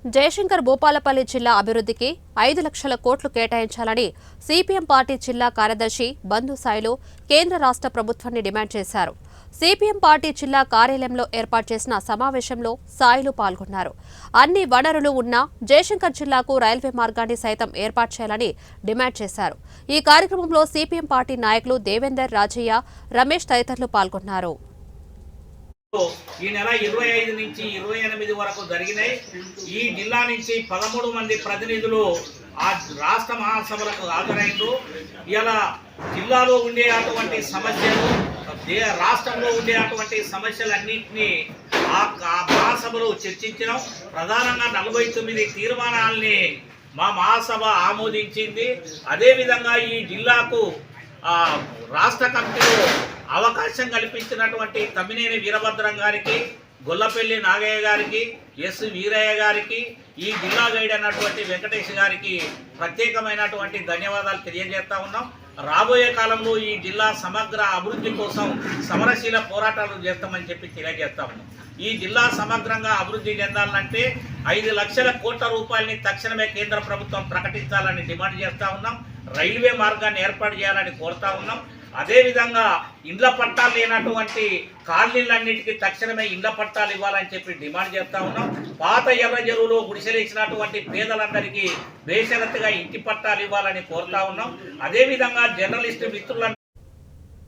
జయశంకర్ భూపాలపల్లి జిల్లా అభివృద్ధికి 5 లక్షల కోట్లు కేటాయించాలని సిపిఎం పార్టీ జిల్లా కార్యదర్శి బంధు సాయిలు కేంద్ర రాష్ట్ర ప్రభుత్వాన్ని డిమాండ్ చేశారు. సిపిఎం పార్టీ జిల్లా కార్యాలయంలో ఏర్పాటు చేసిన సమావేశంలో సాయిలు పాల్గొన్నారు. అన్ని వనరులు ఉన్న జయశంకర్ జిల్లాకు రైల్వే మార్గాన్ని సైతం ఏర్పాటు చేయాలని డిమాండ్ చేశారు. ఈ కార్యక్రమంలో సిపిఎం పార్టీ నాయకులు దేవేందర్, రాజయ్య, రమేష్ తదితరులు పాల్గొన్నారు. ఈ నెల 25 నుంచి 28 వరకు జరిగినాయి. ఈ జిల్లా నుంచి 13 మంది ప్రతినిధులు ఆ రాష్ట్ర మహాసభలకు హాజరైండ్రు. ఇలా జిల్లాలో ఉండే అటువంటి సమస్యలు, రాష్ట్రంలో ఉండే అటువంటి సమస్యలన్నింటినీ ఆ మహాసభలో చర్చించడం. ప్రధానంగా 49 తీర్మానాలని మా మహాసభ ఆమోదించింది. అదేవిధంగా ఈ జిల్లాకు రాష్ట్ర కమిటీలో అవకాశం కల్పించినటువంటి తమ్మినేని వీరభద్రం గారికి, గొల్లపల్లి నాగయ్య గారికి, ఎస్ వీరయ్య గారికి, ఈ జిల్లా గైడ్ అన్నటువంటి వెంకటేష్ గారికి ప్రత్యేకమైనటువంటి ధన్యవాదాలు తెలియజేస్తా ఉన్నాం. రాబోయే కాలంలో ఈ జిల్లా సమగ్ర అభివృద్ధి కోసం సమరశీల పోరాటాలు చేస్తామని చెప్పి తెలియజేస్తా ఉన్నాం. ఈ జిల్లా సమగ్రంగా అభివృద్ధి చెందాలంటే 5 లక్షల కోట్ల రూపాయలని తక్షణమే కేంద్ర ప్రభుత్వం ప్రకటించాలని డిమాండ్ చేస్తూ ఉన్నాం. రైల్వే మార్గాన్ని ఏర్పాటు చేయాలని కోరుతా ఉన్నాం. అదేవిధంగా ఇండ్ల పట్టాలు లేనటువంటి కాలనీలన్నిటికీ తక్షణమే ఇండ్ల పట్టాలు ఇవ్వాలని చెప్పి డిమాండ్ చేస్తూ ఉన్నాం. పాత ఎర్ర చెరువులో గుడిసెలేసినటువంటి పేదలందరికీ బేషరతుగా ఇంటి పట్టాలు ఇవ్వాలని కోరుతా ఉన్నాం. అదేవిధంగా జర్నలిస్టు మిత్రుల